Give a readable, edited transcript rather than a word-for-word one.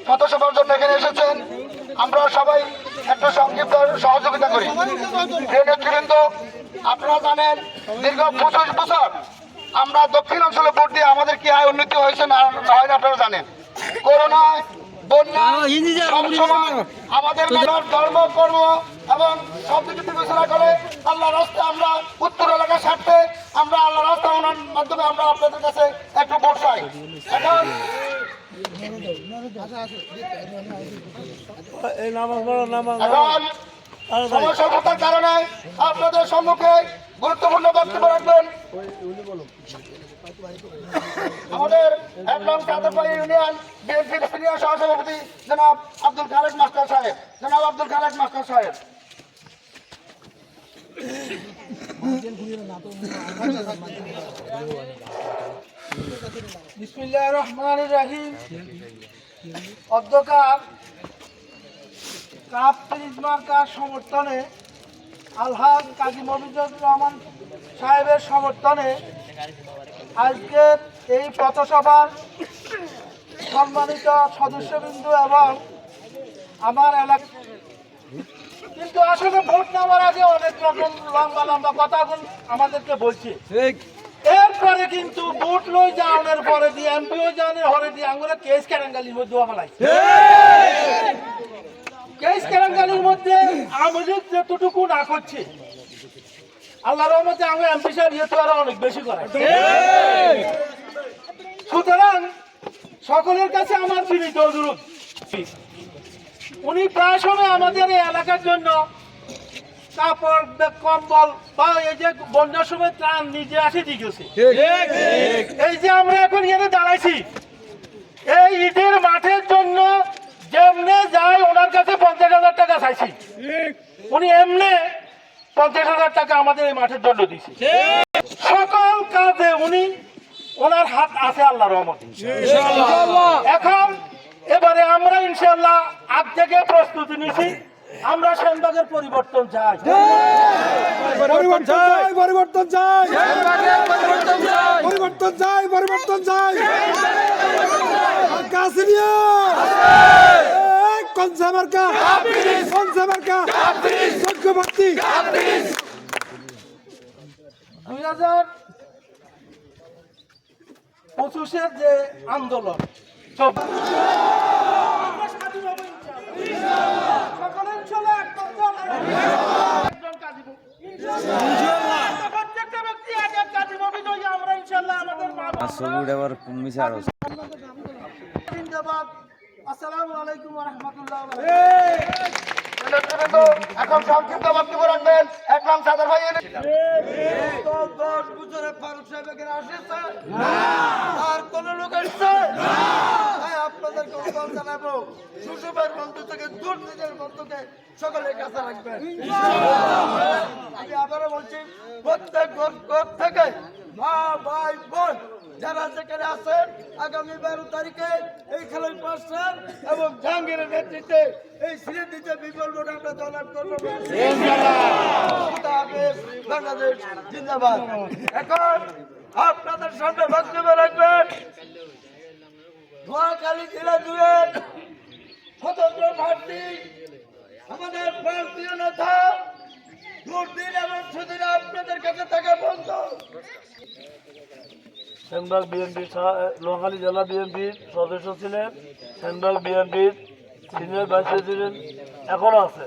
পথসভার জন্য এখানে এসেছেন। আমরা সবাই একটা সংক্ষিপ্ত সহযোগিতা করি। নেতৃবৃন্দ, আপনারা জানেন দীর্ঘ 25 বছর আমরা দক্ষিণ অঞ্চলে ভোট দিয়ে আমাদের কি আয় উন্নতি হয়েছে না হয় আপনারা জানেন। করোনায়, বন্যা, সবসময় আমাদের ধর্ম কর্ম এবং সব কিছু বিবেচনা করে আল্লাহ রাস্তায় আমরা উত্তর এলাকার স্বার্থে আমরা আল্লাহ রাস্তা ওনার মাধ্যমে আমরা আপনাদের কাছে একটু ভোট চাই। এখন সময় স্বল্পতার কারণে আপনাদের সম্মুখে গুরুত্বপূর্ণ বক্তব্য রাখবেন আমাদের একদম কাদরপাই ইউনিয়ন বিএনপির সিনিয়র সহসভাপতি জনাব আব্দুল খালেক মাস্টার সাহেব। বিসমিল্লাহির রহমানির রহিম। অধ্যকার কাপ মার্কার সমর্থনে আলহাজ কাজী মফিজুর রহমান সাহেবের সমর্থনে আজকের এই পথসভার সম্মানিত সদস্যবৃন্দ এবং আমার এলাকা, কিন্তু আসলে ভোট নেওয়ার আগে অনেক রকম লম্বা লম্বা কথা আমাদেরকে বলছে। এরপরে কিন্তু ভোট লই যাওয়ার পরে দিয়ে এমপিও জানে হরে দিয়ে আঙুলে কেস কেরাঙ্গালির মধ্যে কেস কেরাঙ্গালির মধ্যে আমাদের যতটুকু না করছে আল্লাহ রহমতে আমরা এমপি সাহেব ইয়ে আরো অনেক বেশি করে। সুতরাং সকলের কাছে আমার বিনীত অনুরোধ, উনি প্রায় সময় আমাদের এই এলাকার জন্য কাপড় কম্বল বা এই যে বন্যার সময় ত্রাণ নিজে আসে দিয়েছে। এই যে আমরা এখন এখানে দাঁড়াইছি এই ঈদের মাঠের জন্য যেমনে যায় ওনার কাছে 50,000 টাকা চাইছি, উনি এমনি 50,000 টাকা আমাদের এই মাঠের জন্য দিয়েছে। সকল কাজে উনি ওনার হাত আছে আল্লাহর রহমতে। এখন এবারে আমরা ইনশাআল্লাহ আজ থেকে প্রস্তুতি নিছি, আমরা সেনবাগের পরিবর্তন চাই, $2025 যে আন্দোলন আসসালামু আলাইকুম ওয়া রাহমাতুল্লাহি ওয়া বারাকাতুহু। এখন সংক্ষিপ্ত বক্তব্য রাখবেন একদম সাদর ভাই। 10 বছরে ফারুক সাহেব এখানে আসছে আর কোন লোক আসছে আপনাদেরকে আহ্বান জানাবো, সুষমের বন্ধু থেকে দুর্নীতির বন্ধুকে সকলের কাছে রাখবেন। আমি আবারও বলছি, প্রত্যেক ঘর থেকে মা ভাই বোন যারা যেখানে আছেন আগামী 12 তারিখে এই খেলার পাশার এবং জাহাঙ্গীরের নেতৃত্বে এই সিলেটিতে বিপুল ভোট আমরা জয়লাভ করবো বাংলাদেশ জিন্দাবাদ। এখন আপনাদের সামনে বক্তব্য রাখবেন নোয়াখালী জেলা জুড়ে স্বতন্ত্র প্রার্থী আমাদের প্রার্থীয় নেতা দুর্দিন এবং সুদিন আপনাদের কাছে থাকা বন্ধ সেনবাগ বিএনপি নোয়াখালী জেলা বিএনপির সদস্য ছিলেন, সেনবাগ বিএনপির সিনিয়র ভাইস প্রেসিডেন্ট এখনো আছে।